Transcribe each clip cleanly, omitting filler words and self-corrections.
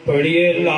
پڑھیے لا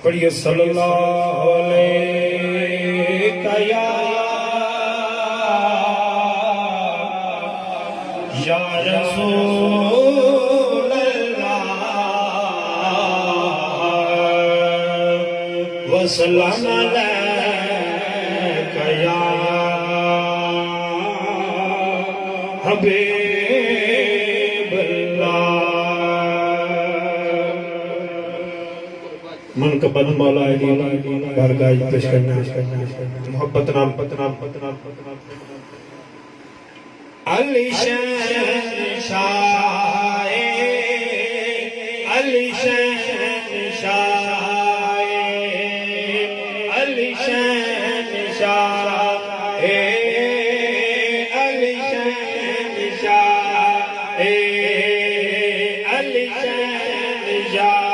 پڑھیے صلی اللہ علیہ یا رسول اللہ وسلم علیکہ یا حبیب اللہ من کا بد مولا ہے بارگاہ پیش کرنا محبت نام علی شہنشاہ علی شہنشاہ علی شہنشاہ علی شہنشاہ علی شہنشاہ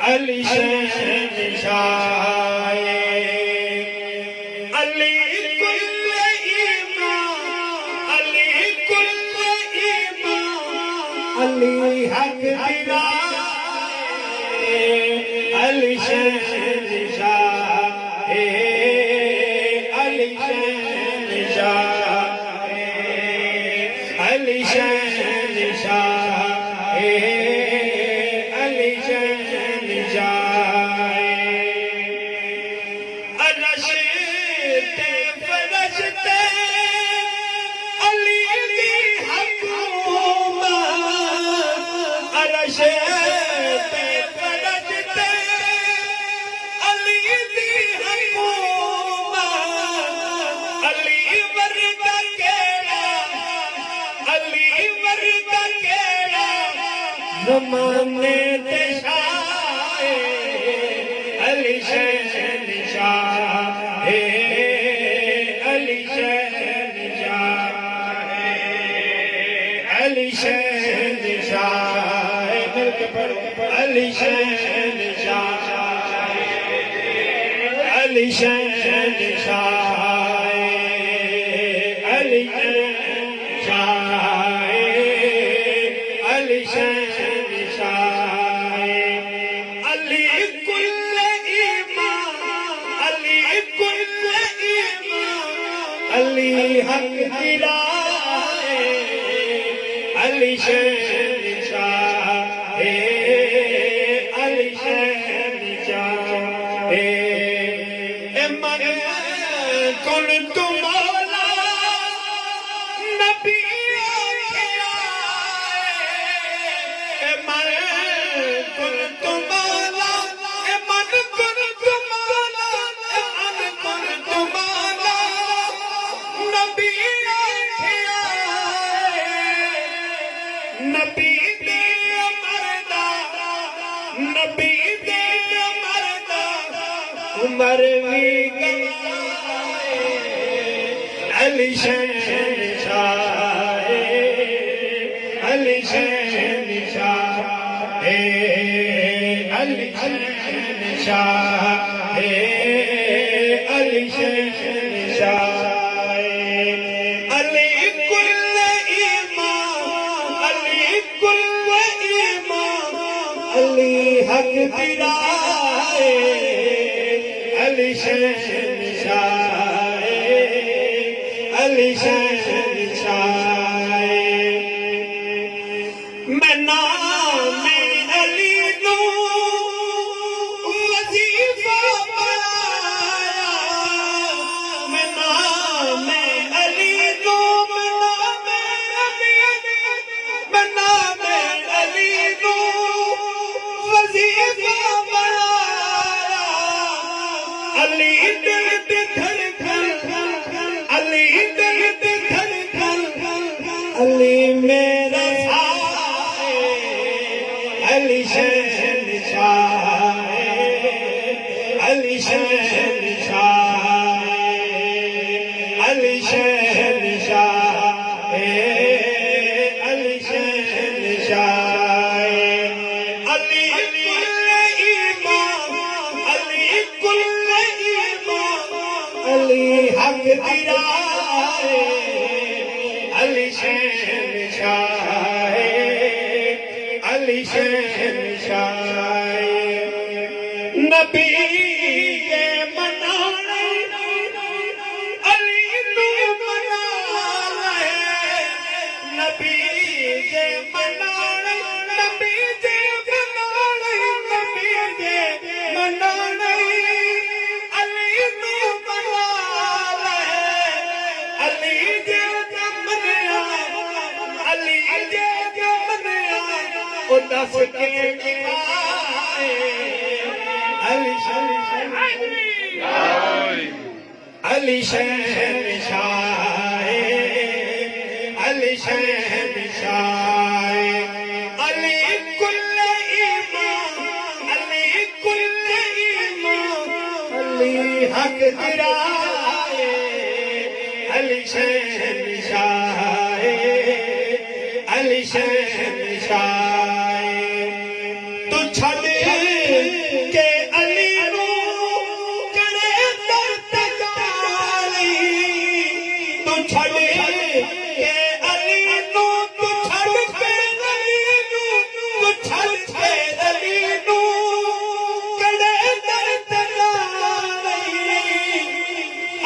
علی شہنشاہ علی کل ایمان علی کل ایمان علی حق دینا علی شہنشاہ علی شہنشاہ علی شہنشاہ علی شہنشاہ رشتے فرشتے علی دی حکومت رشتے فرشتے علی دی حکومت علی ورد کیڑا علی ورد کیڑا زمانے دے شاہ علی شہنشاہ علی شہنشاہ علی شہنشاہ مل کے پڑھ علی شہنشاہ علی شہنشاہ علی شہنشاہ علی شہنشاہ علی کل ایمان علی کل ایمان حق گرائے علی شہنشاہ علی شہنشاہ من کنت مولا نبی من کنت مولا من کنت مولا من کنت مولا نبی نبی دے مردا نبی دے مردا عمر بھی گوائے علی شہنشاہ علی شہنشاہ علی شہنشاہ علی شہنشاہ علی کل ایمان علی کل ایمان علی حق گرائے علی شہنشاہ علی شہنشاہ میں نام علی نو وظیفہ پڑھایا میں نام علی نو میں نام علی نو وظیفہ پڑھایا علی دل دے دھڑکن علی دل دے دھڑکن علی میرا علی شہنشاہ علی شہنشاہ علی شہنشاہ علی شہنشاہ علی کل ایمان علی کل ایمان علی حق گرائے علی شہنشاہ علی شہنشاہ نبی کے منانے علی نو منانے نبی کے منانے نبی کے منانے نبی کے منانے علی نو منانے علی کے منانے علی کے منانے او دس کے گائے علی شہنشاہ علی شہنشاہ علی شہنشاہ علی کل ایمان علی کل ایمان علی حق گرائے علی شہنشاہ علی شہنشاہ تو چھڑ کے علی نو کرے در تکالی تو چھڑ کے علی نو تو چھڑ کے علی نو تو چھڑ کے علی نو کرے در تکالی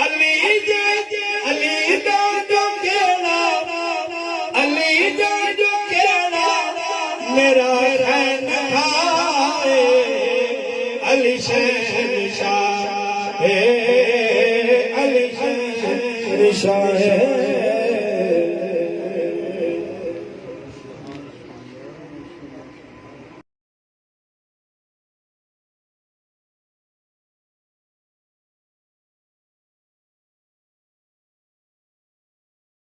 علی جے علی دا جو کیڑا علی دا جو کیڑا میرا خین کھائے علی شہنشاہ علی شہنشاہ